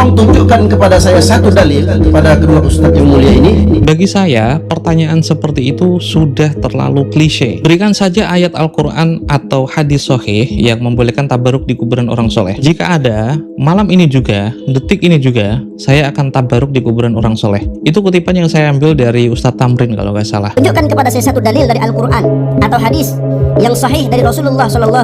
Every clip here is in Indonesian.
Tolong tunjukkan kepada saya satu dalil pada kedua ustadz yang mulia ini. Bagi saya, pertanyaan seperti itu sudah terlalu klise. Berikan saja ayat Al-Quran atau hadis sahih yang membolehkan tabaruk di kuburan orang soleh. Jika ada, malam ini juga, detik ini juga, saya akan tabaruk di kuburan orang soleh. Itu kutipan yang saya ambil dari Ustadz Tamrin kalau nggak salah. Tunjukkan kepada saya satu dalil dari Al-Quran atau hadis yang sahih dari Rasulullah SAW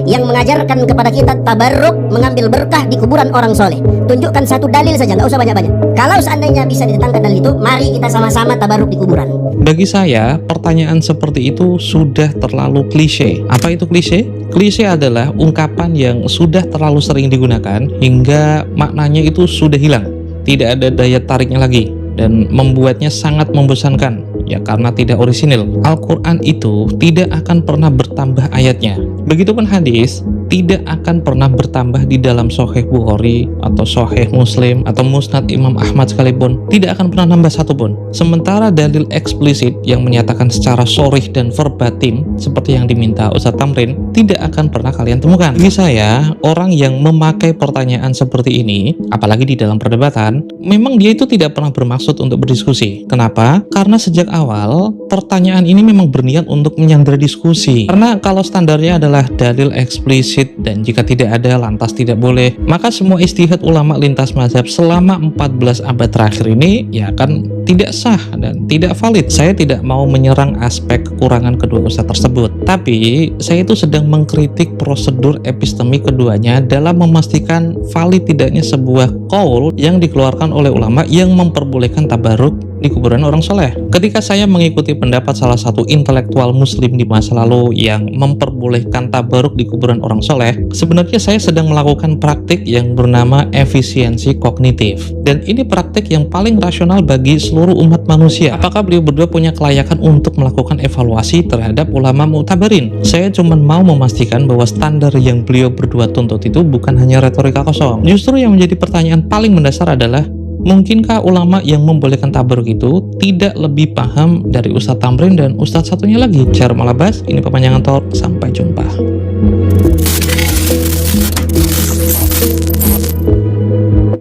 yang mengajarkan kepada kita tabarruk, mengambil berkah di kuburan orang soleh. Tunjukkan satu dalil saja, nggak usah banyak-banyak. Kalau seandainya bisa didatangkan dalil itu, mari kita sama-sama tabarruk di kuburan. Bagi saya, pertanyaan seperti itu sudah terlalu klise. Apa itu klise? Klise adalah ungkapan yang sudah terlalu sering digunakan hingga maknanya itu sudah hilang. Tidak ada daya tariknya lagi dan membuatnya sangat membosankan, ya karena tidak orisinil. Al-Quran itu tidak akan pernah bertambah ayatnya. Begitupun hadis tidak akan pernah bertambah di dalam Sahih Bukhari atau Sahih Muslim atau Musnad Imam Ahmad sekalipun, tidak akan pernah nambah satupun. Sementara dalil eksplisit yang menyatakan secara sharih dan verbatim seperti yang diminta Ustadz Tamrin tidak akan pernah kalian temukan. Bagi saya, orang yang memakai pertanyaan seperti ini, apalagi di dalam perdebatan, memang dia itu tidak pernah bermaksud untuk berdiskusi. Kenapa? Karena sejak awal pertanyaan ini memang berniat untuk menyandera diskusi. Karena kalau standarnya adalah dalil eksplisit dan jika tidak ada lantas tidak boleh, maka semua ijtihad ulama lintas mazhab selama 14 abad terakhir ini ya kan tidak sah dan tidak valid. Saya tidak mau menyerang aspek kekurangan kedua ustadz tersebut, tapi saya itu sedang mengkritik prosedur epistemi keduanya dalam memastikan valid tidaknya sebuah qaul yang dikeluarkan oleh ulama yang memperbolehkan tabaruk di kuburan orang soleh. Ketika saya mengikuti pendapat salah satu intelektual muslim di masa lalu yang memperbolehkan tabaruk di kuburan orang soleh, sebenarnya saya sedang melakukan praktik yang bernama efisiensi kognitif. Dan ini praktik yang paling rasional bagi seluruh umat manusia. Apakah beliau berdua punya kelayakan untuk melakukan evaluasi terhadap ulama mu'tabarin? Saya cuma mau memastikan bahwa standar yang beliau berdua tuntut itu bukan hanya retorika kosong. Justru yang menjadi pertanyaan paling mendasar adalah, mungkinkah ulama yang membolehkan tabaruk itu tidak lebih paham dari Ustadz Tamrin dan Ustadz satunya lagi? Syarul Malabas, ini Pemanjangan Talk, sampai jumpa.